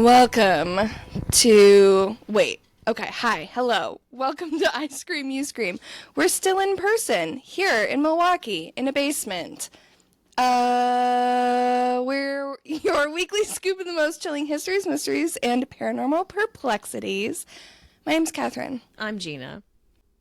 Welcome to... Wait. Okay, hi, hello. Welcome to I Scream, You Scream. We're still in person, here in Milwaukee, in a basement. We're your weekly scoop of the most chilling histories, mysteries, and paranormal perplexities. My name's Kathryn. I'm Gina.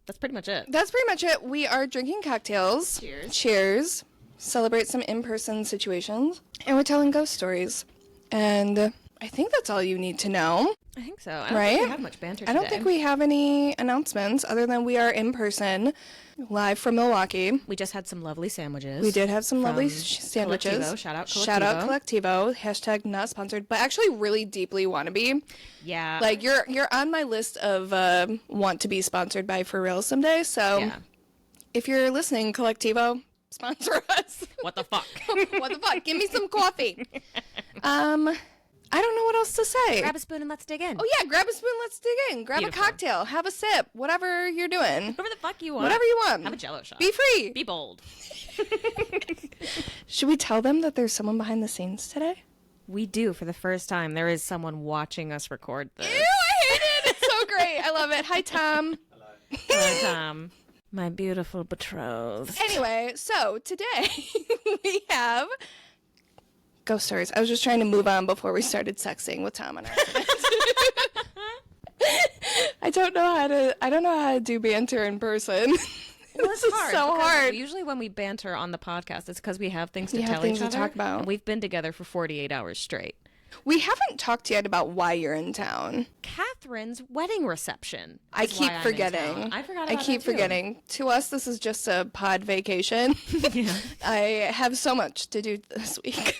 That's pretty much it. That's pretty much it. We are drinking cocktails. Cheers. Cheers. Celebrate some in-person situations. And we're telling ghost stories. And I think that's all you need to know. I think so. I don't think we have much banter today. I don't think we have any announcements other than we are in person, live from Milwaukee. We just had some lovely sandwiches. We did have some lovely sandwiches. Collectivo. Shout out Collectivo. Shout out Collectivo. Hashtag not sponsored, but actually really deeply want to be. Yeah. Like you're on my list of want to be sponsored by for real someday. So if you're listening, Collectivo, sponsor us. What the fuck? What the fuck? Give me some coffee. I don't know what else to say. Grab a spoon and let's dig in. Oh, yeah, grab a spoon, let's dig in. Grab Beautiful. a cocktail, have a sip, whatever you're doing. Whatever the fuck you want. Whatever you want. Have a Jell-O shot. Be free. Be bold. Should we tell them that there's someone behind the scenes today? We do. For the first time, there is someone watching us record this. Ew, I hate it. It's so great. I love it. Hi, Tom. Hello, Tom. My beautiful betrothed. Anyway, so today we have... ghost stories. I was just trying to move on before we started sexting with Tom on accident. I don't know how to do banter in person. Well, This is so hard. Usually when we banter on the podcast, it's because we have things to have tell things each to other. talk about. And we've been together for 48 hours straight. We haven't talked yet about why you're in town. Catherine wedding reception. I keep forgetting. I forgot about I keep that too. forgetting. To us, this is just a pod vacation. Yeah. I have so much to do this week.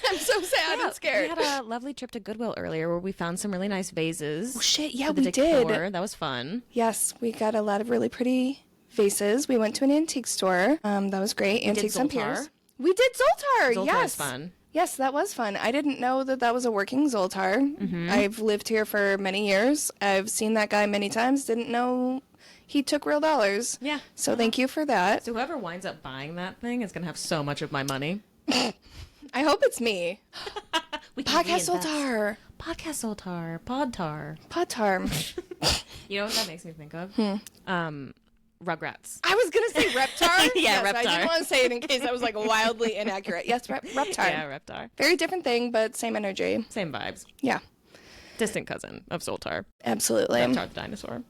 I'm so sad and scared. We had a lovely trip to Goodwill earlier where we found some really nice vases. Oh, shit. Yeah, for the we decor. did. That was fun. Yes, we got a lot of really pretty vases. We went to an antique store. That was great. Antiques and Piers. We did Zoltar. Zoltar Yes. was fun. Yes, that was fun. I didn't know that was a working Zoltar. Mm-hmm. I've lived here for many years. I've seen that guy many times. Didn't know he took real dollars. Yeah. So thank you for that. So whoever winds up buying that thing is going to have so much of my money. I hope it's me. We can Podcast reinvest. Zoltar. Podcast Zoltar. Podtar. Podtar. You know what that makes me think of? Rugrats. I was going to say Reptar. Yeah, yes, I Reptar. didn't want to say it in case I was like wildly inaccurate. Yes, Reptar. Yeah, Reptar. Very different thing, but same energy. Same vibes. Yeah, Distant cousin of Zoltar. absolutely. Reptar the dinosaur.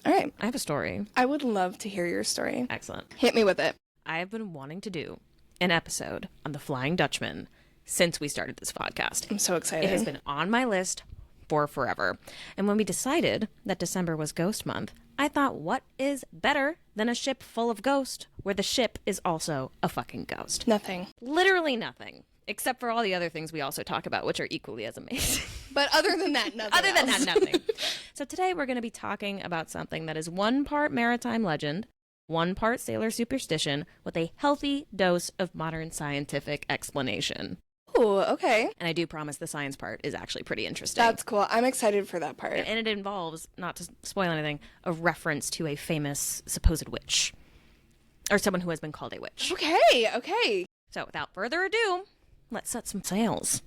All right. I have a story. I would love to hear your story. Excellent. Hit me with it. I have been wanting to do an episode on the Flying Dutchman since we started this podcast. I'm so excited. It has been on my list for forever. And when we decided that December was Ghost Month, I thought, what is better than a ship full of ghosts where the ship is also a fucking ghost? Nothing. Literally nothing. Except for all the other things we also talk about, which are equally as amazing. But other than that, nothing Other than else. that, nothing. So today we're going to be talking about something that is one part maritime legend, one part sailor superstition, with a healthy dose of modern scientific explanation. Ooh, okay. And I do promise the science part is actually pretty interesting. That's cool. I'm excited for that part. And it involves, not to spoil anything, a reference to a famous supposed witch. Or someone who has been called a witch. Okay, okay. So without further ado, let's set some sails.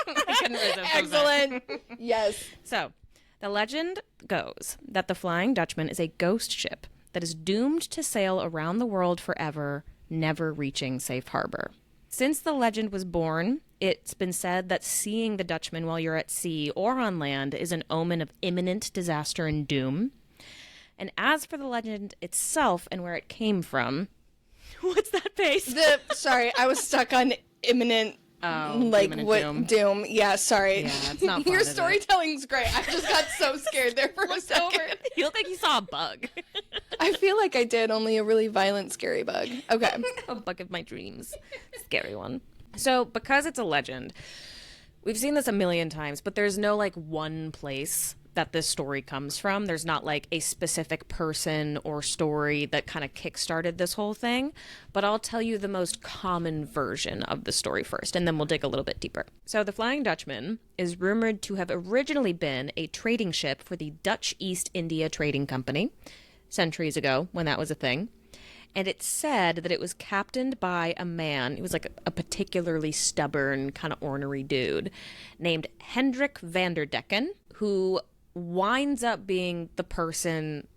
I couldn't resist that. Excellent. Yes. So, the legend goes that the Flying Dutchman is a ghost ship that is doomed to sail around the world forever, never reaching safe harbor. Since the legend was born, it's been said that seeing the Dutchman while you're at sea or on land is an omen of imminent disaster and doom. And as for the legend itself and where it came from, what's that face? Sorry, I was stuck on imminent. Imminent doom. Doom. Yeah, sorry. Yeah, it's not fun, Your is it? storytelling's great. I just got so scared there for a second. You look like you saw a bug. I feel like I did, only a really violent, scary bug. Okay. A bug of my dreams. Scary one. So, because it's a legend, we've seen this a million times, but there's no like one place that this story comes from. There's not like a specific person or story that kind of kickstarted this whole thing, but I'll tell you the most common version of the story first, and then we'll dig a little bit deeper. So the Flying Dutchman is rumored to have originally been a trading ship for the Dutch East India Trading Company centuries ago when that was a thing. And it said that it was captained by a man. He was like a particularly stubborn, kind of ornery dude named Hendrik van der Decken, who winds up being the person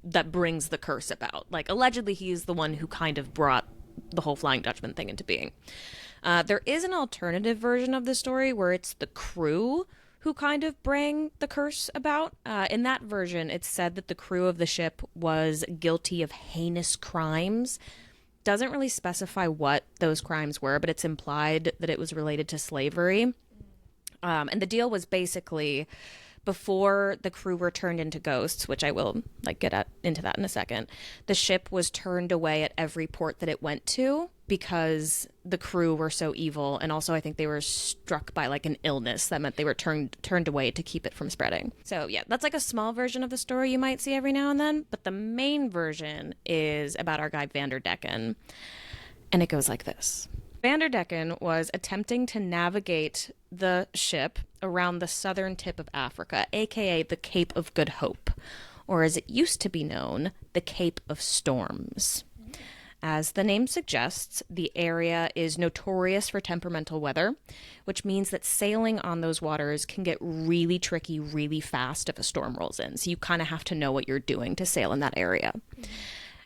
that brings the curse about. Like, allegedly, he's the one who kind of brought the whole Flying Dutchman thing into being. There is an alternative version of the story where it's the crew who kind of bring the curse about. In that version, it's said that the crew of the ship was guilty of heinous crimes. Doesn't really specify what those crimes were, but it's implied that it was related to slavery. And the deal was basically, before the crew were turned into ghosts, which I will get into that in a second, the ship was turned away at every port that it went to because the crew were so evil, and also I think they were struck by like an illness that meant they were turned away to keep it from spreading. So yeah, that's like a small version of the story you might see every now and then, but the main version is about our guy Van der Decken, and it goes like this. Van der Decken was attempting to navigate the ship around the southern tip of Africa, aka the Cape of Good Hope, or as it used to be known, the Cape of Storms. As the name suggests, the area is notorious for temperamental weather, which means that sailing on those waters can get really tricky really fast if a storm rolls in. So you kind of have to know what you're doing to sail in that area.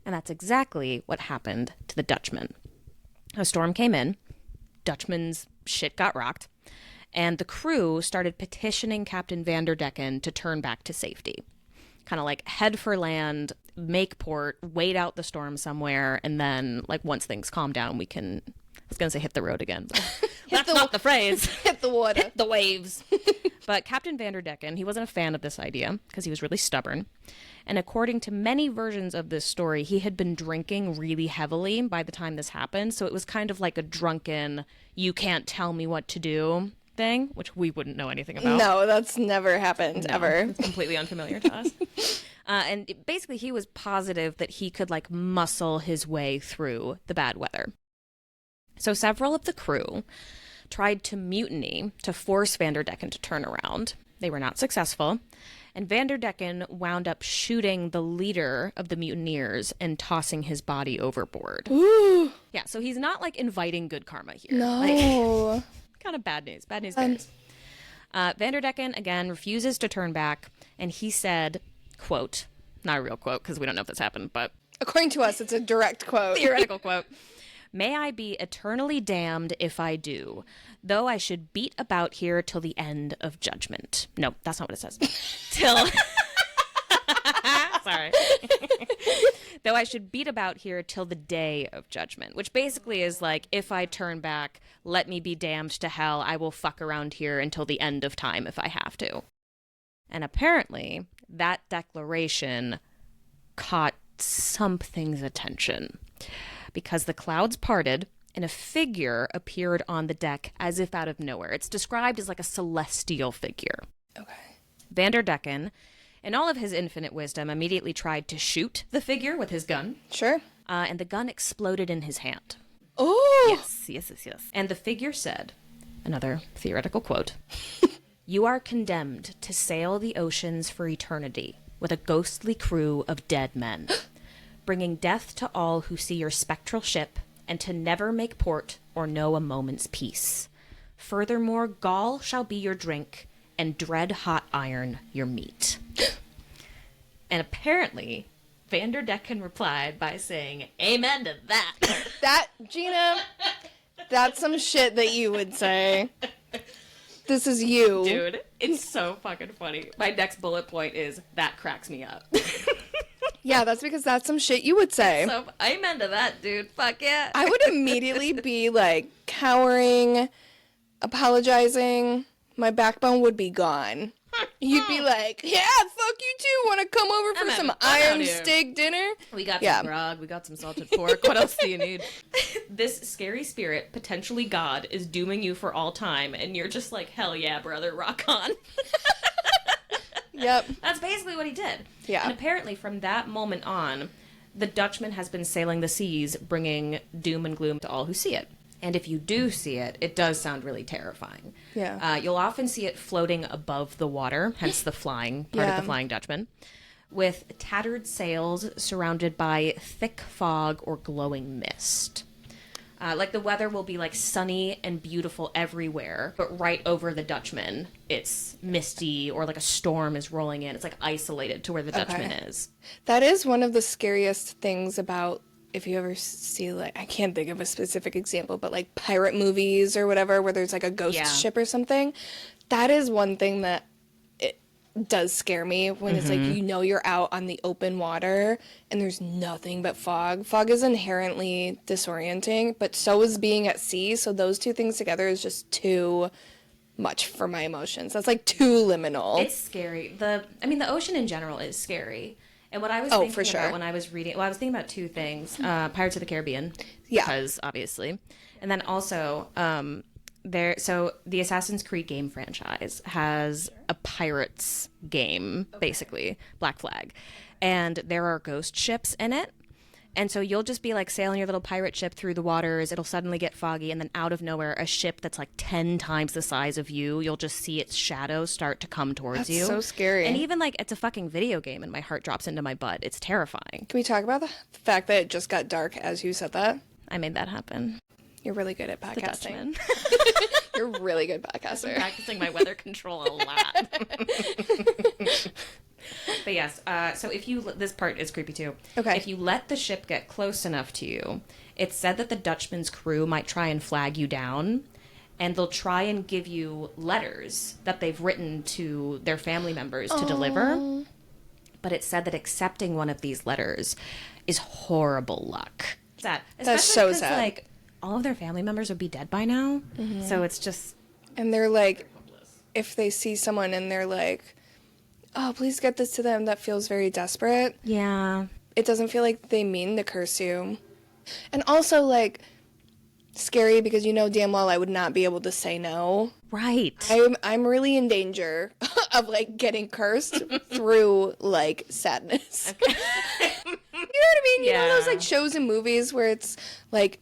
And that's exactly what happened to the Dutchman. A storm came in, Dutchman's shit got rocked, and the crew started petitioning Captain Van der Decken to turn back to safety. Kind of like head for land, make port, wait out the storm somewhere, and then like once things calm down, we can, I was going to say hit the road again, but that's not the phrase. Hit the water. Hit the waves. But Captain Van der Decken, he wasn't a fan of this idea because he was really stubborn. And according to many versions of this story, he had been drinking really heavily by the time this happened. So it was kind of like a drunken, you can't tell me what to do thing, which we wouldn't know anything about. No, that's never happened, ever. It's completely unfamiliar to us. Basically, he was positive that he could like muscle his way through the bad weather. So several of the crew tried to mutiny to force Van der Decken to turn around. They were not successful, and Van der Decken wound up shooting the leader of the mutineers and tossing his body overboard. Ooh. Yeah, so he's not like inviting good karma here. No. Kind of bad news. Bad news bears. Van der Decken, again, refuses to turn back, and he said, quote, not a real quote because we don't know if this happened, but According to us, it's a direct quote. theoretical quote. May I be eternally damned if I do, though I should beat about here till the end of judgment. No, that's not what it says. Sorry. Though I should beat about here till the day of judgment, which basically is like, if I turn back, let me be damned to hell. I will fuck around here until the end of time if I have to. And apparently, that declaration caught something's attention, because the clouds parted and a figure appeared on the deck as if out of nowhere. It's described as like a celestial figure. Okay. Van der Decken, in all of his infinite wisdom, immediately tried to shoot the figure with his gun. Sure. And the gun exploded in his hand. Oh! Yes. And the figure said, another theoretical quote, "You are condemned to sail the oceans for eternity with a ghostly crew of dead men, bringing death to all who see your spectral ship, and to never make port or know a moment's peace. Furthermore, gall shall be your drink, and dread hot iron your meat." And apparently, Van der Decken replied by saying, "Amen to that." That, Gina, that's some shit that you would say. This is you. Dude, it's so fucking funny. My next bullet point is, that cracks me up. Yeah, that's because that's some shit you would say. So, amen to that, dude. Fuck yeah. I would immediately be like cowering, apologizing. My backbone would be gone. You'd be like, yeah, fuck you too. Want to come over for some iron steak dinner? We got some grog. We got some salted pork. What else do you need? This scary spirit, potentially God, is dooming you for all time. And you're just like, hell yeah, brother, rock on. Yep. That's basically what he did. Yeah. And apparently from that moment on, the Dutchman has been sailing the seas, bringing doom and gloom to all who see it. And if you do see it, it does sound really terrifying. Yeah. You'll often see it floating above the water, hence the flying part of the Flying Dutchman. with tattered sails surrounded by thick fog or glowing mist. Like the weather will be like sunny and beautiful everywhere, but right over the Dutchman, it's misty or like a storm is rolling in. It's like isolated to where the Dutchman is. That is one of the scariest things about, if you ever see, like, I can't think of a specific example, but like pirate movies or whatever, where there's like a ghost ship or something. That is one thing that it does scare me when it's like, you know, you're out on the open water and there's nothing but fog. Fog is inherently disorienting, but so is being at sea. So those two things together is just too much for my emotions. That's like too liminal. It's scary. The ocean in general is scary. And what I was thinking about when I was reading, I was thinking about two things. Pirates of the Caribbean. Yeah. Because, obviously. And then also, so the Assassin's Creed game franchise has a pirates game, basically, Black Flag. And there are ghost ships in it. And so you'll just be like sailing your little pirate ship through the waters. It'll suddenly get foggy. And then out of nowhere, a ship that's like 10 times the size of you, you'll just see its shadow start to come towards you. That's so scary. And even like it's a fucking video game and my heart drops into my butt. It's terrifying. Can we talk about the fact that it just got dark as you said that? I made that happen. You're really good at podcasting. You're really good podcaster. I'm practicing my weather control a lot. But yes, so this part is creepy too. Okay. If you let the ship get close enough to you, it's said that the Dutchman's crew might try and flag you down, and they'll try and give you letters that they've written to their family members to deliver. But it's said that accepting one of these letters is horrible luck. Sad. That's so sad. Like, all of their family members would be dead by now. So it's just... And they're like, if they see someone and they're like, oh, please get this to them, that feels very desperate. Yeah. It doesn't feel like they mean to curse you. And also, like, scary because you know damn well I would not be able to say no. Right. I'm really in danger of, like, getting cursed through, like, sadness. Okay. You know what I mean? You know those, like, shows and movies where it's, like,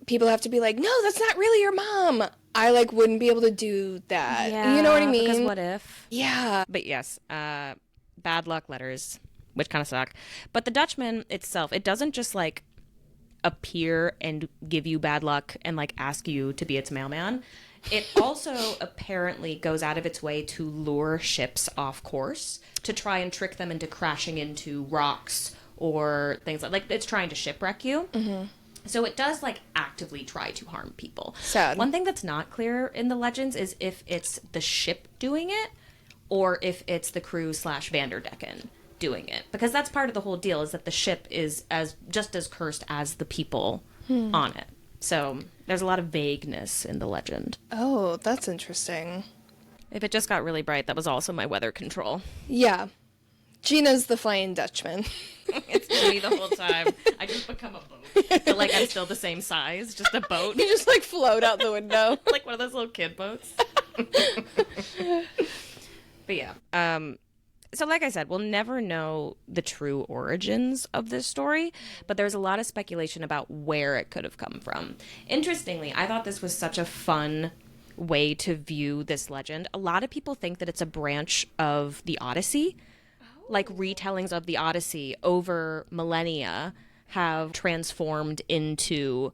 people have to be like, no, that's not really your mom. I, like, wouldn't be able to do that. Yeah, you know what I mean? Because what if? Yeah. But yes, bad luck letters, which kind of suck. But the Dutchman itself, it doesn't just, like, appear and give you bad luck and, like, ask you to be its mailman. It also apparently goes out of its way to lure ships off course to try and trick them into crashing into rocks or things like it's trying to shipwreck you. So it does, like, actively try to harm people. Sad. One thing that's not clear in the legends is if it's the ship doing it or if it's the crew / Vanderdecken doing it. Because that's part of the whole deal, is that the ship is just as cursed as the people on it. So there's a lot of vagueness in the legend. Oh, that's interesting. If it just got really bright, that was also my weather control. Yeah. Gina's the Flying Dutchman. It's me the whole time. I just become a boat. But, like, I'm still the same size, just a boat. You just, like, float out the window. Like one of those little kid boats. But yeah. So like I said, we'll never know the true origins of this story, but there's a lot of speculation about where it could have come from. Interestingly, I thought this was such a fun way to view this legend. A lot of people think that it's a branch of the Odyssey. Like, retellings of the Odyssey over millennia have transformed into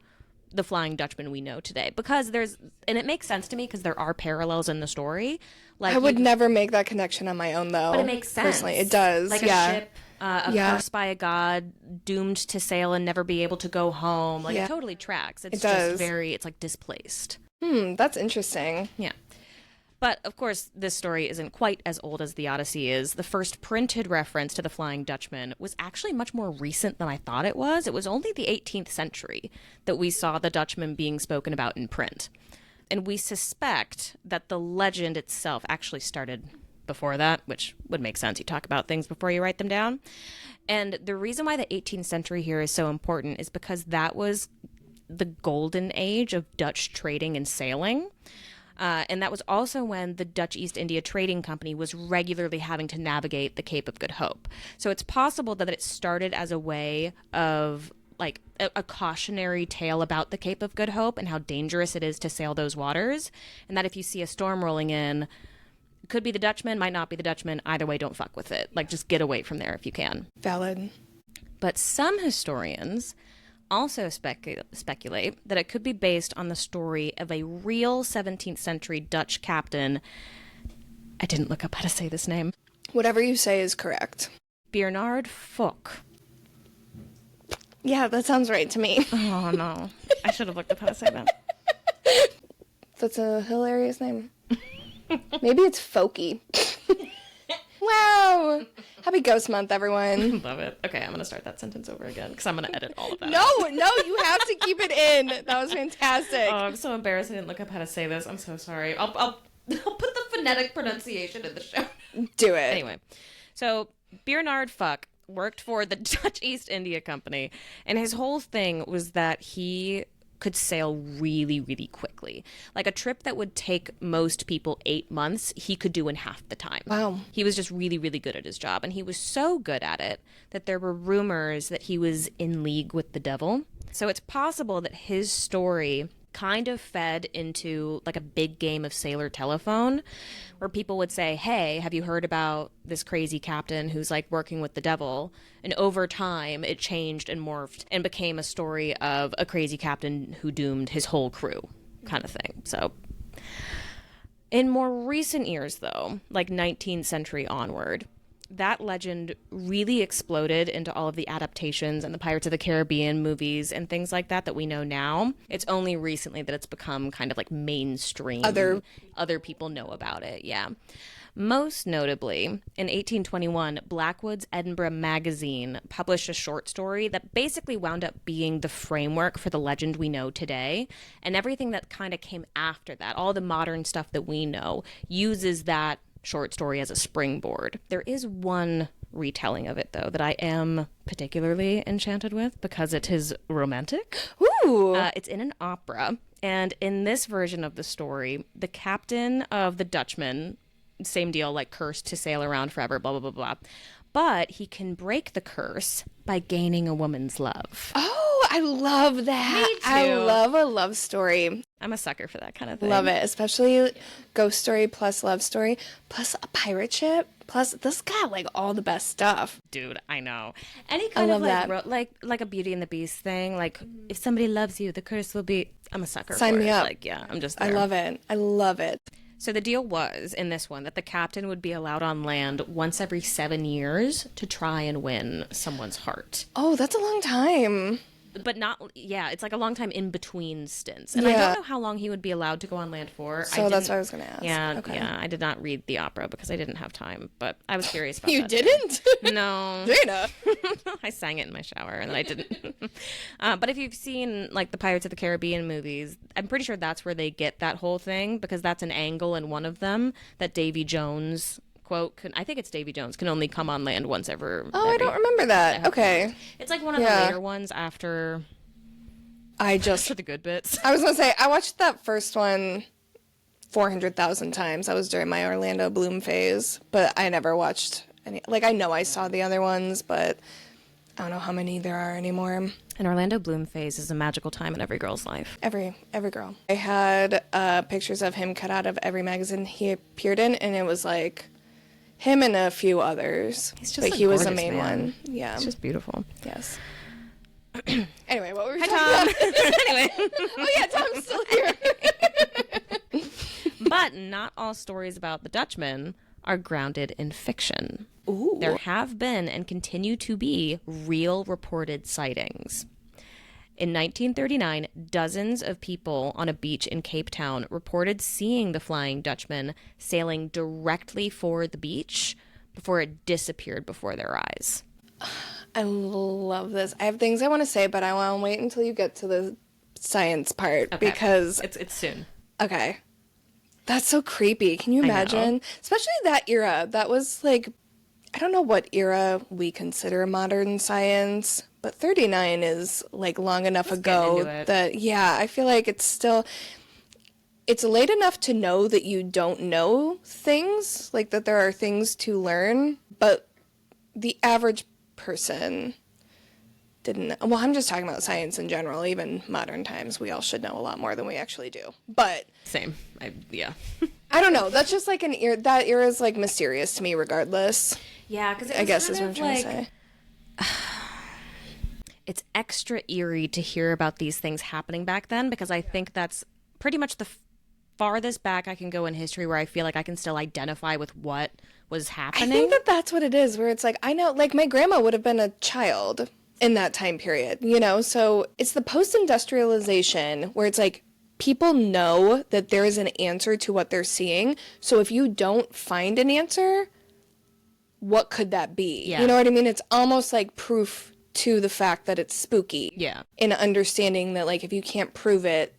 the Flying Dutchman we know today. Because and it makes sense to me because there are parallels in the story. Like, I would never make that connection on my own, though. But it makes sense. Personally, it does. Like a ship, cursed by a god, doomed to sail and never be able to go home. Like, it totally tracks. It's just it's like displaced. That's interesting. Yeah. But, of course, this story isn't quite as old as the Odyssey is. The first printed reference to the Flying Dutchman was actually much more recent than I thought it was. It was only the 18th century that we saw the Dutchman being spoken about in print. And we suspect that the legend itself actually started before that, which would make sense. You talk about things before you write them down. And the reason why the 18th century here is so important is because that was the golden age of Dutch trading and sailing. And that was also when the Dutch East India Trading Company was regularly having to navigate the Cape of Good Hope. So it's possible that it started as a way of, like, a cautionary tale about the Cape of Good Hope and how dangerous it is to sail those waters. And that if you see a storm rolling in, Could be the Dutchman, might not be the Dutchman. Either way, don't fuck with it. Like, just get away from there if you can. Valid. But some historians also speculate that it could be based on the story of a real 17th century Dutch captain. I didn't look up how to say this name. Whatever you say is correct. Ber-NARD Fock. Yeah, that sounds right to me. Oh, no. I should have looked up how to say that. That's a hilarious name. Maybe it's Fokke. Wow. Happy Ghost Month, everyone. Love it. Okay, I'm going to start that sentence over again because I'm going to edit all of that. No, you have to keep it in. That was fantastic. Oh, I'm so embarrassed I didn't look up how to say this. I'm so sorry. I'll put the phonetic pronunciation in the show. Do it. Anyway, so Ber-NARD Fock worked for the Dutch East India Company, and his whole thing was that he could sail really, really quickly. Like a trip that would take most people 8 months, he could do in half the time. Wow. He was just really, really good at his job, and he was so good at it that there were rumors that he was in league with the devil. So it's possible that his story kind of fed into like a big game of sailor telephone where people would say, hey, have you heard about this crazy captain who's like working with the devil? And over time it changed and morphed and became a story of a crazy captain who doomed his whole crew kind of thing. So in more recent years though, like 19th century onward, that legend really exploded into all of the adaptations and the Pirates of the Caribbean movies and things like that we know now. It's only recently that it's become kind of like mainstream. Other people know about it, yeah. Most notably, in 1821, Blackwood's Edinburgh Magazine published a short story that basically wound up being the framework for the legend we know today. And everything that kind of came after that, all the modern stuff that we know, uses that short story as a springboard. There is one retelling of it, though, that I am particularly enchanted with because it is romantic. Ooh. It's in an opera. And in this version of the story, the captain of the Dutchman, same deal, like cursed to sail around forever, blah, blah, blah, blah. But he can break the curse by gaining a woman's love. Oh, I love that. Me too. I love a love story. I'm a sucker for that kind of thing. Love it. Especially ghost story plus love story plus a pirate ship plus this got like all the best stuff. Dude, I know. Any kind of like a Beauty and the Beast thing. Like if somebody loves you, the curse will be. I'm a sucker. Sign for me it. up. Like yeah, I'm just. There. I love it. I love it. So the deal was, in this one, that the captain would be allowed on land once every 7 years to try and win someone's heart. Oh, that's a long time. But not, yeah, it's like a long time in between stints. And I don't know how long he would be allowed to go on land for. So that's what I was going to ask. Yeah, okay. Yeah, I did not read the opera because I didn't have time, but I was curious about You that. didn't? No. Gina. I sang it in my shower and then I didn't. But if you've seen like the Pirates of the Caribbean movies, I'm pretty sure that's where they get that whole thing because that's an angle in one of them that Davy Jones quote, I think it's Davy Jones, can only come on land once ever. I don't remember that. Okay. It's like one of the later ones after the good bits. I was going to say, I watched that first one 400,000 times. That was during my Orlando Bloom phase, but I never watched any. Like, I know I saw the other ones, but I don't know how many there are anymore. An Orlando Bloom phase is a magical time in every girl's life. Every girl. I had pictures of him cut out of every magazine he appeared in, and it was like him and a few others. He's just but he was the gorgeous main man. one. Yeah. It's just beautiful. Yes. Anyway, what were we Hi, talking Tom. about? Anyway. Oh, yeah, Tom's still here. But not all stories about the Dutchman are grounded in fiction. Ooh. There have been and continue to be real reported sightings. In 1939, dozens of people on a beach in Cape Town reported seeing the Flying Dutchman sailing directly for the beach before it disappeared before their eyes. I love this. I have things I want to say, but I want to wait until you get to the science part because it's soon. Okay. That's so creepy. Can you imagine? Especially that era. That was like, I don't know what era we consider modern science, but 39 is like long enough ago that, yeah, I feel like it's still, it's late enough to know that you don't know things, like that there are things to learn, but the average person didn't know. Well, I'm just talking about science in general. Even modern times, we all should know a lot more than we actually do. But same. Yeah. I don't know. That's just like that era is like mysterious to me regardless. Yeah, because I guess is what I'm trying to say. It's extra eerie to hear about these things happening back then, because I think that's pretty much the farthest back I can go in history where I feel like I can still identify with what was happening. I think that's what it is, where it's like, I know, like, my grandma would have been a child in that time period, you know? So it's the post-industrialization where it's like, people know that there is an answer to what they're seeing. So if you don't find an answer, what could that be? Yeah. You know what I mean? It's almost like proof to the fact that it's spooky. Yeah. In understanding that, like, if you can't prove it,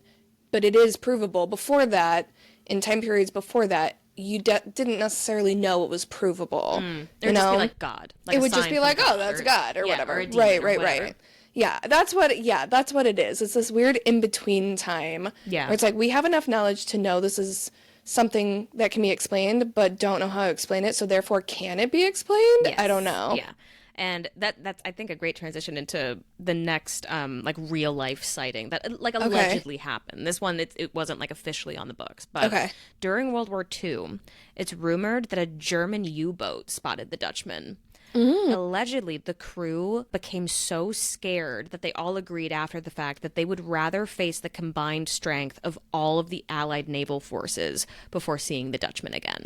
but it is provable. Before that, in time periods before that, you didn't necessarily know it was provable. It would just be like God. Like it would just be like, oh, that's God, or whatever. Or demon, Right. Yeah, that's what it is. It's this weird in-between time. Yeah. Where it's like, we have enough knowledge to know this is something that can be explained, but don't know how to explain it, so therefore can it be explained? Yes. I don't know. Yeah. And that's, I think, a great transition into the next, like, real life sighting that, like, allegedly happened. This one, it wasn't, like, officially on the books. But during World War II, it's rumored that a German U-boat spotted the Dutchman. Allegedly, the crew became so scared that they all agreed after the fact that they would rather face the combined strength of all of the Allied naval forces before seeing the Dutchman again.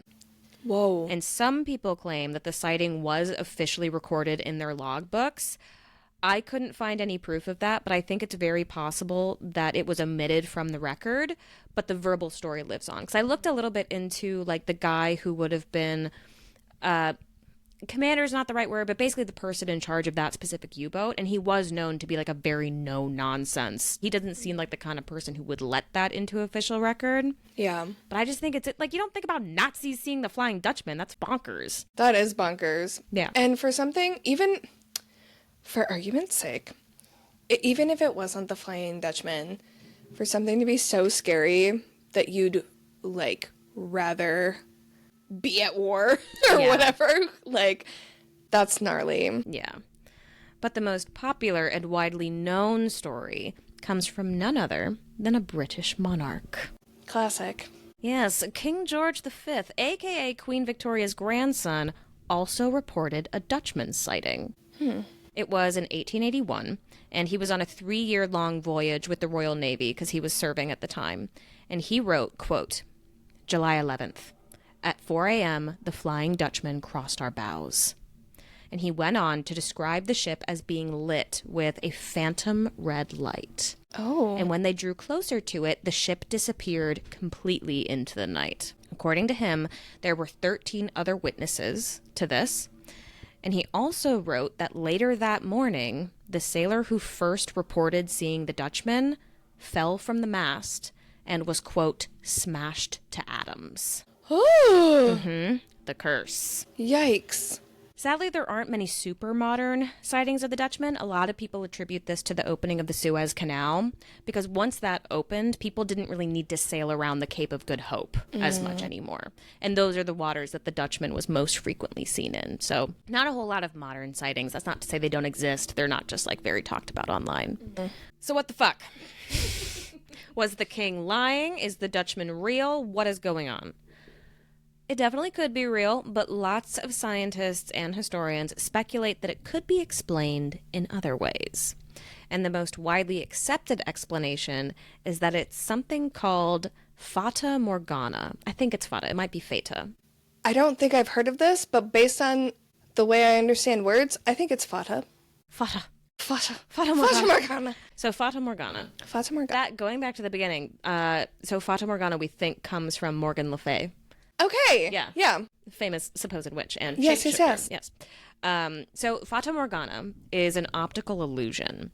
Whoa. And some people claim that the sighting was officially recorded in their logbooks. I couldn't find any proof of that, but I think it's very possible that it was omitted from the record, but the verbal story lives on. Because I looked a little bit into, like, the guy who would have been, commander is not the right word, but basically the person in charge of that specific U-boat, and he was known to be, like, a very no-nonsense. He doesn't seem like the kind of person who would let that into official record. Yeah. But I just think it's, like, you don't think about Nazis seeing the Flying Dutchman. That's bonkers. That is bonkers. Yeah. And for something, even for argument's sake, even if it wasn't the Flying Dutchman, for something to be so scary that you'd, like, rather be at war or whatever, like, that's gnarly. Yeah. But the most popular and widely known story comes from none other than a British monarch. Classic. Yes, King George V, aka Queen Victoria's grandson, also reported a Dutchman sighting. It was in 1881, and he was on a 3-year-long voyage with the Royal Navy because he was serving at the time. And he wrote, quote, July 11th. At 4 a.m., the Flying Dutchman crossed our bows. And he went on to describe the ship as being lit with a phantom red light. Oh. And when they drew closer to it, the ship disappeared completely into the night. According to him, there were 13 other witnesses to this. And he also wrote that later that morning, the sailor who first reported seeing the Dutchman fell from the mast and was, quote, smashed to atoms. Oh. The curse. Yikes. Sadly, there aren't many super modern sightings of the Dutchman. A lot of people attribute this to the opening of the Suez Canal, because once that opened, people didn't really need to sail around the Cape of Good Hope as much anymore. And those are the waters that the Dutchman was most frequently seen in. So not a whole lot of modern sightings. That's not to say they don't exist. They're not just, like, very talked about online. So what the fuck? Was the king lying? Is the Dutchman real? What is going on? It definitely could be real, but lots of scientists and historians speculate that it could be explained in other ways. And the most widely accepted explanation is that it's something called Fata Morgana. I think it's Fata. It might be Fata. I don't think I've heard of this, but based on the way I understand words, I think it's Fata. Fata. Fata. Fata Morgana. Fata Morgana. So Fata Morgana. Fata Morgana. That, going back to the beginning, so Fata Morgana we think comes from Morgan Le Fay. Okay. Yeah. Yeah. Famous supposed witch and Yes. So Fata Morgana is an optical illusion.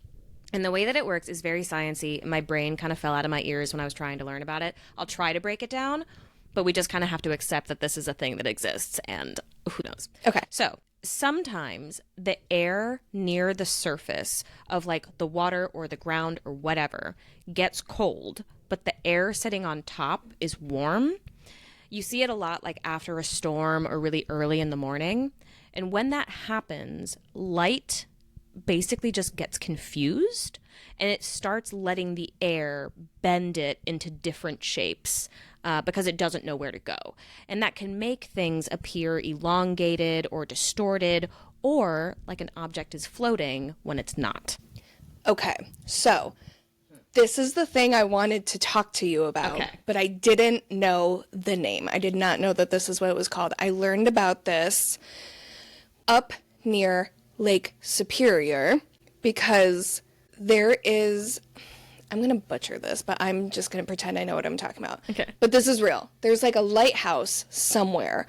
And the way that it works is very sciencey. My brain kind of fell out of my ears when I was trying to learn about it. I'll try to break it down, but we just kind of have to accept that this is a thing that exists, and who knows. Okay. So sometimes the air near the surface of, like, the water or the ground or whatever gets cold, but the air sitting on top is warm. You see it a lot, like, after a storm or really early in the morning. And when that happens, light basically just gets confused, and it starts letting the air bend it into different shapes because it doesn't know where to go. And that can make things appear elongated or distorted, or like an object is floating when it's not. Okay, so this is the thing I wanted to talk to you about, but I didn't know the name. I did not know that this is what it was called. I learned about this up near Lake Superior because there is, I'm going to butcher this, but I'm just going to pretend I know what I'm talking about. Okay. But this is real. There's like a lighthouse somewhere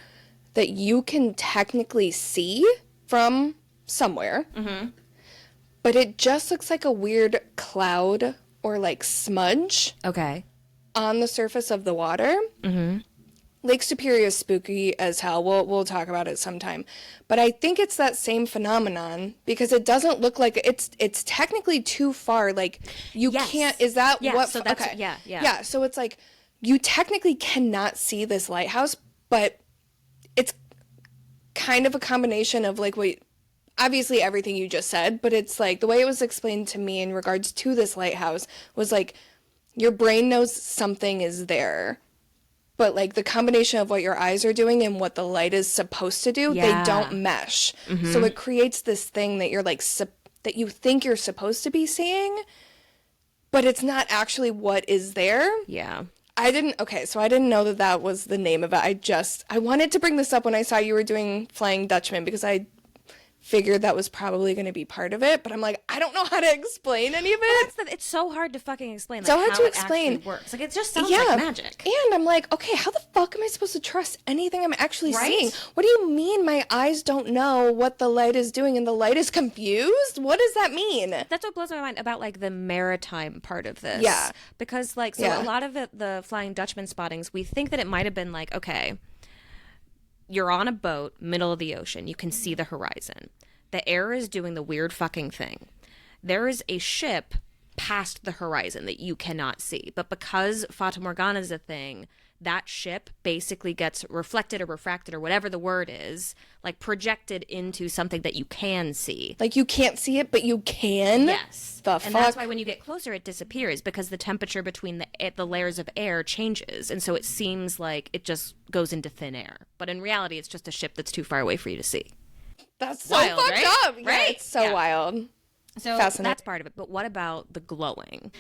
that you can technically see from somewhere, but it just looks like a weird cloud or like smudge on the surface of the water. Lake Superior is spooky as hell. We'll talk about it sometime. But I think it's that same phenomenon because it doesn't look like it's technically too far. Like you can't. Is that what? So that's, okay. Yeah. So it's like you technically cannot see this lighthouse, but it's kind of a combination of like what. Obviously everything you just said, but it's like the way it was explained to me in regards to this lighthouse was like your brain knows something is there, but like the combination of what your eyes are doing and what the light is supposed to do, they don't mesh. So it creates this thing that you're like that you think you're supposed to be seeing, but it's not actually what is there. Yeah. I didn't know that was the name of it. I wanted to bring this up when I saw you were doing Flying Dutchman because I figured that was probably going to be part of it, but I'm like, I don't know how to explain any of it. It's so hard to fucking explain. Like, so hard how to it explain. Actually works. Like it just sounds like magic. And I'm like, okay, how the fuck am I supposed to trust anything I'm actually seeing? What do you mean my eyes don't know what the light is doing and the light is confused? What does that mean? That's what blows my mind about like the maritime part of this. Yeah. Because like a lot of the Flying Dutchman spottings, we think that it might have been like, okay, you're on a boat, middle of the ocean, you can see the horizon. The air is doing the weird fucking thing. There is a ship past the horizon that you cannot see. But because Fata Morgana is a thing, that ship basically gets reflected or refracted or whatever the word is, like projected into something that you can see. Like you can't see it, but you can? Yes. And that's why when you get closer, it disappears because the temperature between the layers of air changes. And so it seems like it just goes into thin air. But in reality, it's just a ship that's too far away for you to see. That's so wild, fucked up. Yeah, right? It's so wild. So that's part of it. But what about the glowing?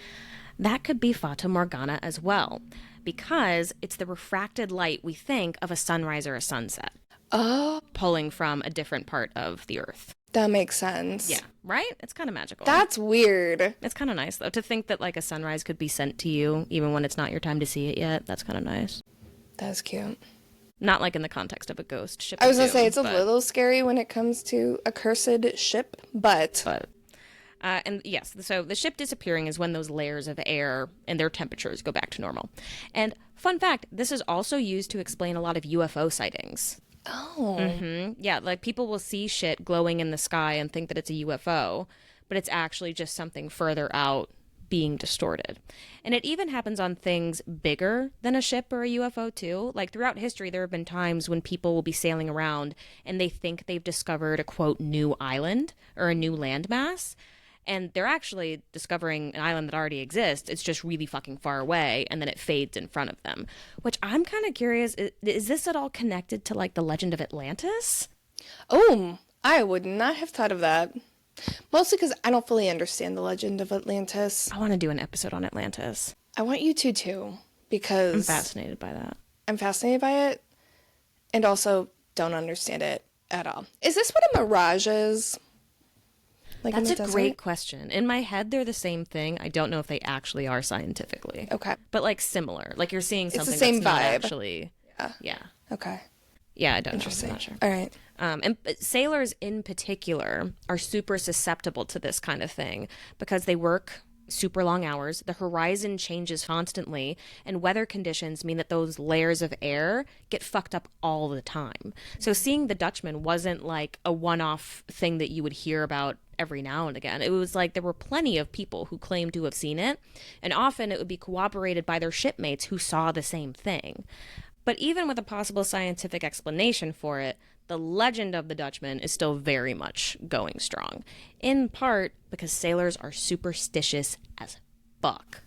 That could be Fata Morgana as well, because it's the refracted light we think of a sunrise or a sunset. Oh. Pulling from a different part of the earth. That makes sense. Yeah, right? It's kind of magical. That's weird. It's kind of nice, though, to think that like a sunrise could be sent to you even when it's not your time to see it yet. That's kind of nice. That's cute. Not like in the context of a ghost ship. I was going to say, it's a little scary when it comes to a cursed ship, but and yes, so the ship disappearing is when those layers of air and their temperatures go back to normal. And fun fact, this is also used to explain a lot of UFO sightings. Oh. Mm-hmm. Yeah, like people will see shit glowing in the sky and think that it's a UFO, but it's actually just something further out being distorted. And it even happens on things bigger than a ship or a UFO too. Like throughout history, there have been times when people will be sailing around and they think they've discovered a quote new island or a new landmass. And they're actually discovering an island that already exists. It's just really fucking far away, and then it fades in front of them. Which I'm kind of curious, is this at all connected to like the legend of Atlantis? Oh, I would not have thought of that. Mostly because I don't fully understand the legend of Atlantis. I want to do an episode on Atlantis. I want you to too, because I'm fascinated by that. I'm fascinated by it, and also don't understand it at all. Is this what a mirage is? Like that's a great question. In my head, they're the same thing. I don't know if they actually are scientifically. Okay. But like similar. Like you're seeing something it's the same that's vibe. not actually. Yeah. Okay. Yeah, I don't Interesting. know. I'm not sure. All right. But sailors in particular are super susceptible to this kind of thing because they work super long hours. The horizon changes constantly, and weather conditions mean that those layers of air get fucked up all the time. So seeing the Dutchman wasn't like a one-off thing that you would hear about every now and again. It was like there were plenty of people who claimed to have seen it, and often it would be corroborated by their shipmates who saw the same thing. But even with a possible scientific explanation for it, the legend of the Dutchman is still very much going strong. In part because sailors are superstitious as Fock.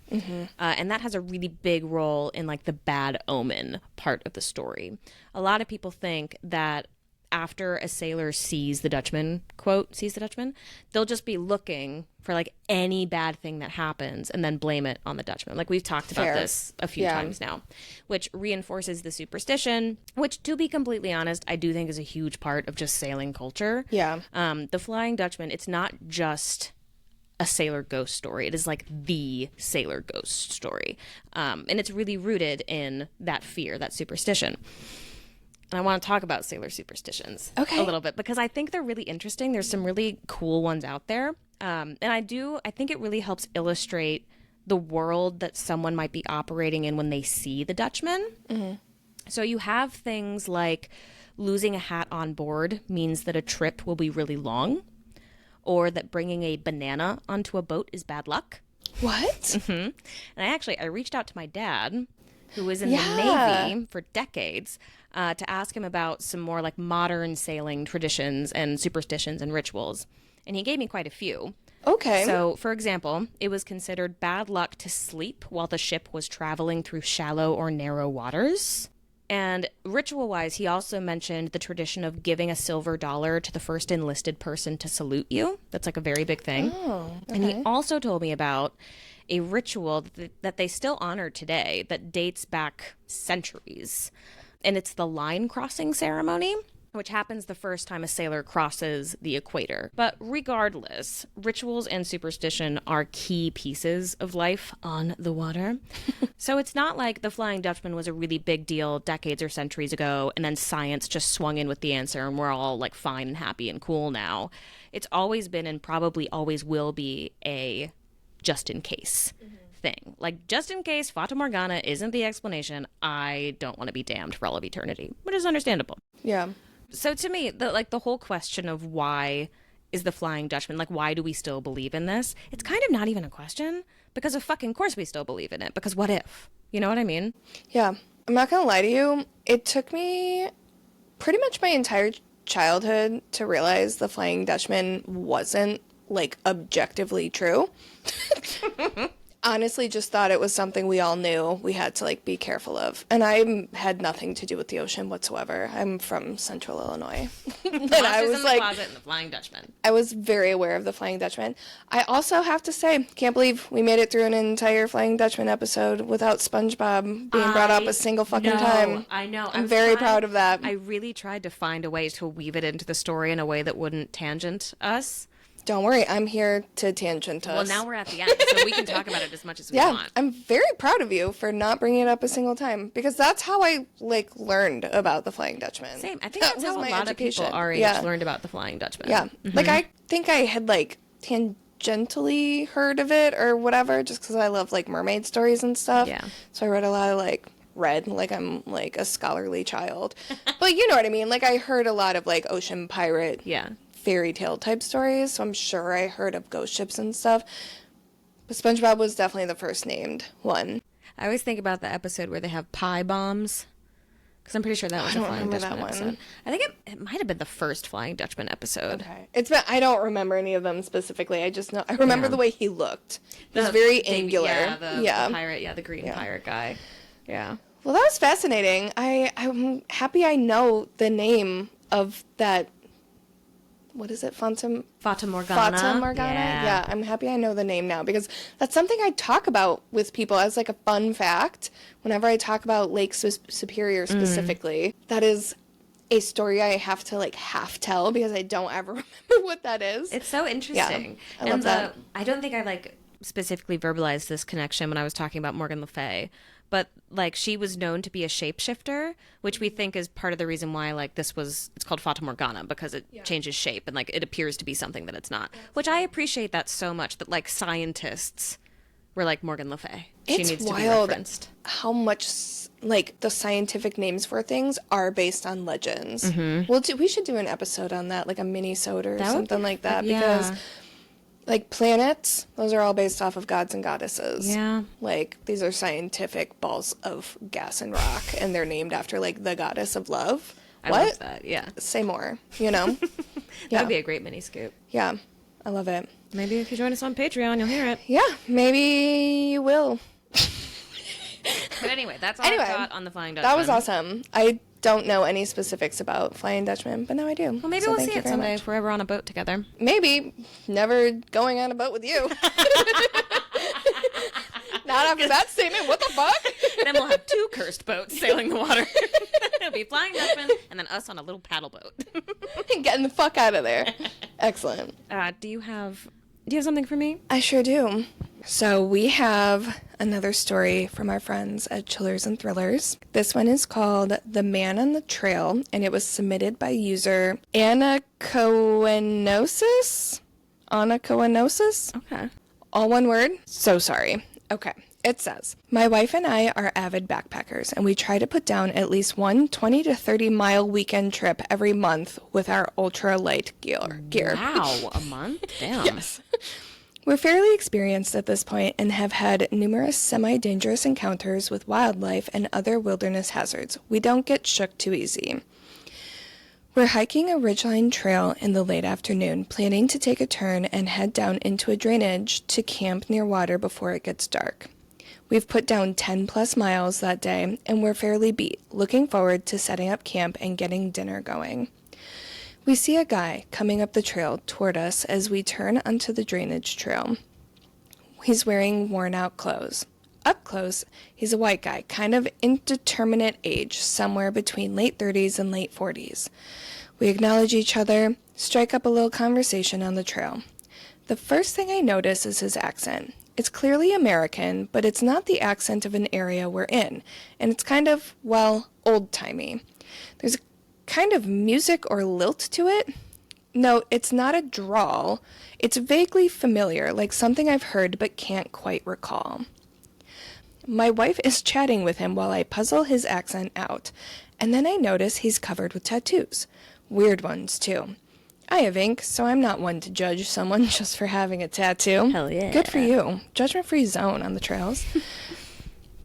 And that has a really big role in like the bad omen part of the story. A lot of people think that after a sailor sees the Dutchman, quote, sees the Dutchman, they'll just be looking for like any bad thing that happens and then blame it on the Dutchman. Like we've talked about this a few times now, which reinforces the superstition, which to be completely honest, I do think is a huge part of just sailing culture. Yeah. The Flying Dutchman, it's not just a sailor ghost story. It is like the sailor ghost story. And it's really rooted in that fear, that superstition. And I want to talk about sailor superstitions a little bit because I think they're really interesting. There's some really cool ones out there. And I think it really helps illustrate the world that someone might be operating in when they see the Dutchman. So you have things like losing a hat on board means that a trip will be really long, or that bringing a banana onto a boat is bad luck. What? And I reached out to my dad, who was in the Navy for decades, to ask him about some more like modern sailing traditions and superstitions and rituals. And he gave me quite a few. Okay. So, for example, it was considered bad luck to sleep while the ship was traveling through shallow or narrow waters. And ritual-wise, he also mentioned the tradition of giving a silver dollar to the first enlisted person to salute you. That's like a very big thing. Oh, okay. And he also told me about a ritual that they still honor today that dates back centuries. And it's the line crossing ceremony, which happens the first time a sailor crosses the equator. But regardless, rituals and superstition are key pieces of life on the water. So it's not like the Flying Dutchman was a really big deal decades or centuries ago, and then science just swung in with the answer, and we're all like fine and happy and cool now. It's always been and probably always will be a just in case thing. Like, just in case Fata Morgana isn't the explanation, I don't want to be damned for all of eternity, which is understandable. Yeah. So to me, the whole question of why is the Flying Dutchman, like, why do we still believe in this? It's kind of not even a question, because of fucking course we still believe in it, because what if? You know what I mean? Yeah. I'm not gonna lie to you, it took me pretty much my entire childhood to realize the Flying Dutchman wasn't, like, objectively true. Honestly just thought it was something we all knew we had to like be careful of, and I had nothing to do with the ocean whatsoever. I'm from Central Illinois. And I was in the like, closet and the Flying Dutchman. I was very aware of the Flying Dutchman. I also have to say, can't believe we made it through an entire Flying Dutchman episode without SpongeBob being brought up a single fucking time. I know. I'm very proud of that. I really tried to find a way to weave it into the story in a way that wouldn't tangent us. Don't worry, I'm here to tangent us. Well, now we're at the end, so we can talk about it as much as we want. I'm very proud of you for not bringing it up a single time, because that's how I like learned about the Flying Dutchman. Same. I think that's how a lot of people our age learned about the Flying Dutchman. Yeah. Like, I think I had like tangentially heard of it or whatever, just because I love like mermaid stories and stuff. Yeah. So I read a lot of like I'm like a scholarly child. But you know what I mean? Like, I heard a lot of like ocean pirate fairy tale type stories, so I'm sure I heard of ghost ships and stuff. But SpongeBob was definitely the first named one. I always think about the episode where they have pie bombs, because I'm pretty sure that was a Flying Dutchman episode. I think it might have been the first Flying Dutchman episode. Okay. I don't remember any of them specifically. I just know I remember the way he looked. He was very angular. The pirate, the green pirate guy. Yeah. Well, that was fascinating. I'm happy I know the name of that. What is it? Fata Morgana? Fata Morgana? Yeah, I'm happy I know the name now, because that's something I talk about with people as like a fun fact whenever I talk about Lake Superior specifically. That is a story I have to like half tell, because I don't ever remember what that is. It's so interesting. Yeah, I love that. I don't think I like specifically verbalized this connection when I was talking about Morgan Le Fay. But like, she was known to be a shapeshifter, which we think is part of the reason why like it's called Fata Morgana, because it changes shape and like it appears to be something that it's not. Which I appreciate that so much, that like scientists were like Morgan Le Fay. She needs to be referenced. How much like the scientific names for things are based on legends. We should do an episode on that, like a mini-sode or something like that, because like planets, those are all based off of gods and goddesses. Yeah. Like, these are scientific balls of gas and rock, and they're named after, like, the goddess of love. I love that, yeah. Say more, you know? That would be a great mini scoop. Yeah. I love it. Maybe if you join us on Patreon, you'll hear it. Yeah, maybe you will. But anyway, that's all I got on the Flying Dutchman. That was awesome. I don't know any specifics about Flying Dutchman, but now I do. Well, maybe we'll see it someday if we're ever on a boat together. Maybe. Never going on a boat with you. Not after that statement. What the fuck? Then we'll have 2 cursed boats sailing the water. It'll be Flying Dutchman and then us on a little paddle boat. Getting the fuck out of there. Excellent. Do you have something for me? I sure do. So we have another story from our friends at Chillers and Thrillers. This one is called The Man on the Trail, and it was submitted by user Anna Coenosis. Okay. All one word? So sorry. Okay. It says, my wife and I are avid backpackers, and we try to put down at least one 20 to 30 mile weekend trip every month with our ultra light gear. Wow, a month? Damn. Yes. We're fairly experienced at this point and have had numerous semi-dangerous encounters with wildlife and other wilderness hazards. We don't get shook too easy. We're hiking a ridgeline trail in the late afternoon, planning to take a turn and head down into a drainage to camp near water before it gets dark. We've put down 10 plus miles that day, and we're fairly beat, looking forward to setting up camp and getting dinner going. We see a guy coming up the trail toward us as we turn onto the drainage trail. He's wearing worn-out clothes. Up close, he's a white guy, kind of indeterminate age, somewhere between late 30s and late 40s. We acknowledge each other, strike up a little conversation on the trail. The first thing I notice is his accent. It's clearly American, but it's not the accent of an area we're in, and it's kind of, well, old-timey. There's a kind of music or lilt to it. No, it's not a drawl. It's vaguely familiar, like something I've heard but can't quite recall. My wife is chatting with him while I puzzle his accent out, and then I notice he's covered with tattoos. Weird ones, too. I have ink, so I'm not one to judge someone just for having a tattoo. Hell yeah. Good for you. Judgment-free zone on the trails.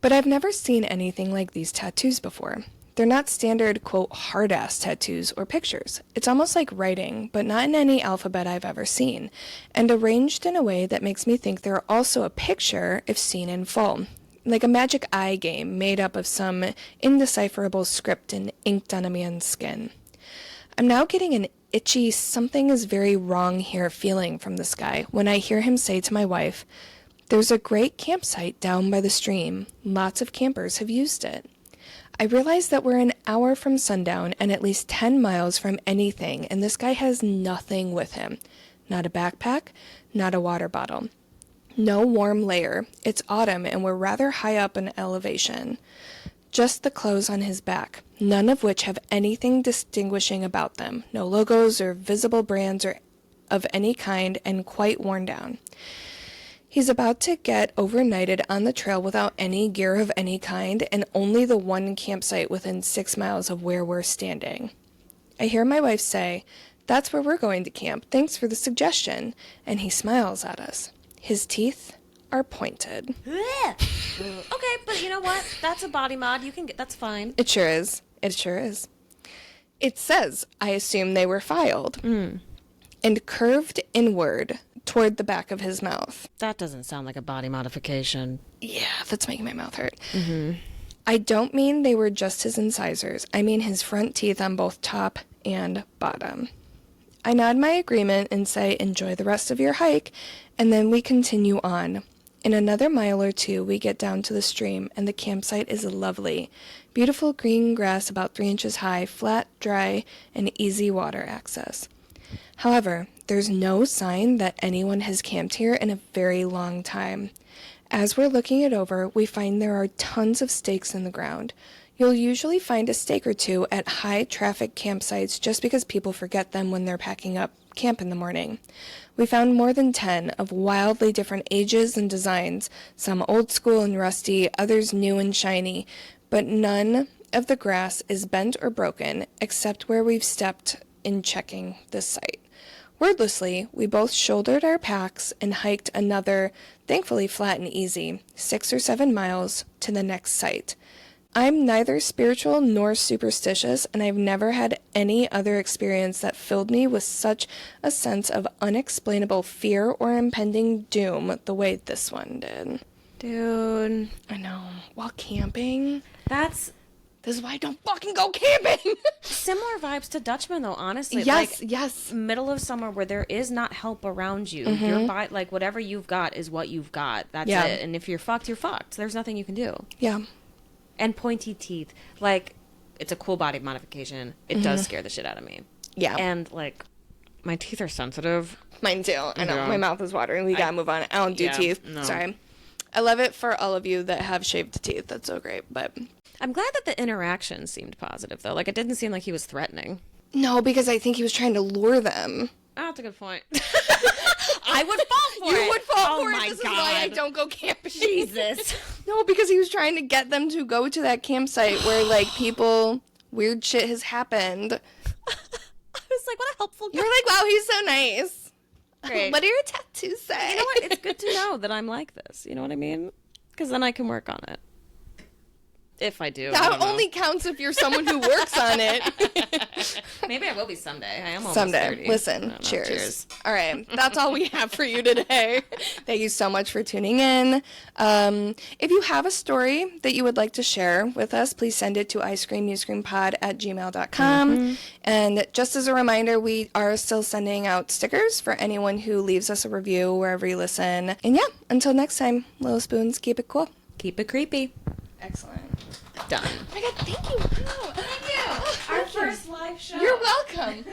But I've never seen anything like these tattoos before. They're not standard, quote, hard-ass tattoos or pictures. It's almost like writing, but not in any alphabet I've ever seen, and arranged in a way that makes me think they're also a picture if seen in full. Like a magic eye game made up of some indecipherable script and inked on a man's skin. I'm now getting an itchy something is very wrong here feeling from this guy when I hear him say to my wife, "There's a great campsite down by the stream. Lots of campers have used it." I realize that we're an hour from sundown and at least 10 miles from anything, and this guy has nothing with him. Not a backpack, not a water bottle. No warm layer. It's autumn and we're rather high up in elevation. Just the clothes on his back, none of which have anything distinguishing about them. No logos or visible brands or of any kind, and quite worn down. He's about to get overnighted on the trail without any gear of any kind, and only the one campsite within 6 miles of where we're standing. I hear my wife say, "That's where we're going to camp. Thanks for the suggestion." And he smiles at us. His teeth are pointed. Okay, but you know what? That's a body mod. You can get that's fine. It sure is. It sure is. It says, I assume they were filed, and curved inward toward the back of his mouth. That doesn't sound like a body modification. Yeah, that's making my mouth hurt. I don't mean they were just his incisors. I mean his front teeth on both top and bottom. I nod my agreement and say, enjoy the rest of your hike, and then we continue on. In another mile or two, we get down to the stream, and the campsite is lovely. Beautiful green grass about 3 inches high, flat, dry, and easy water access. However, there's no sign that anyone has camped here in a very long time. As we're looking it over, we find there are tons of stakes in the ground. You'll usually find a stake or two at high-traffic campsites just because people forget them when they're packing up camp in the morning. We found more than 10 of wildly different ages and designs, some old school and rusty, others new and shiny, but none of the grass is bent or broken except where we've stepped in checking this site. Wordlessly, we both shouldered our packs and hiked another, thankfully flat and easy, 6 or 7 miles to the next site. I'm neither spiritual nor superstitious, and I've never had any other experience that filled me with such a sense of unexplainable fear or impending doom the way this one did. Dude. I know. While camping. This is why I don't fucking go camping. Similar vibes to Dutchman, though, honestly. Yes, like, yes. Middle of summer where there is not help around you. You're like, whatever you've got is what you've got. That's it. And if you're fucked, you're fucked. There's nothing you can do. Yeah. And pointy teeth. Like, it's a cool body modification. It does scare the shit out of me. Yeah. And, like, my teeth are sensitive. Mine too. I know. My mouth is watering. We gotta move on. I don't do teeth. No. Sorry. I love it for all of you that have shaved teeth. That's so great. But I'm glad that the interaction seemed positive, though. Like, it didn't seem like he was threatening. no, because I think he was trying to lure them. Oh, that's a good point. I would fall for it. You would fall Oh for my it. This God. is why I don't go camping. Jesus. No, because he was trying to get them to go to that campsite where, like, weird shit has happened. I was like, what a helpful guy. You're like, wow, he's so nice. Great. What do your tattoos say? You know what? It's good to know that I'm like this. You know what I mean? Because then I can work on it. If I do. That only counts if you're someone who works on it. Maybe I will be someday. I am almost Someday. 30. Listen, cheers. All right. That's all we have for you today. Thank you so much for tuning in. If you have a story that you would like to share with us, please send it to iscreamyouscreampod@gmail.com. And just as a reminder, we are still sending out stickers for anyone who leaves us a review wherever you listen. And yeah, until next time, Little Spoons, keep it cool. Keep it creepy. Excellent. Done. Oh my God, thank you. Wow. Thank you. Our first live show. You're welcome.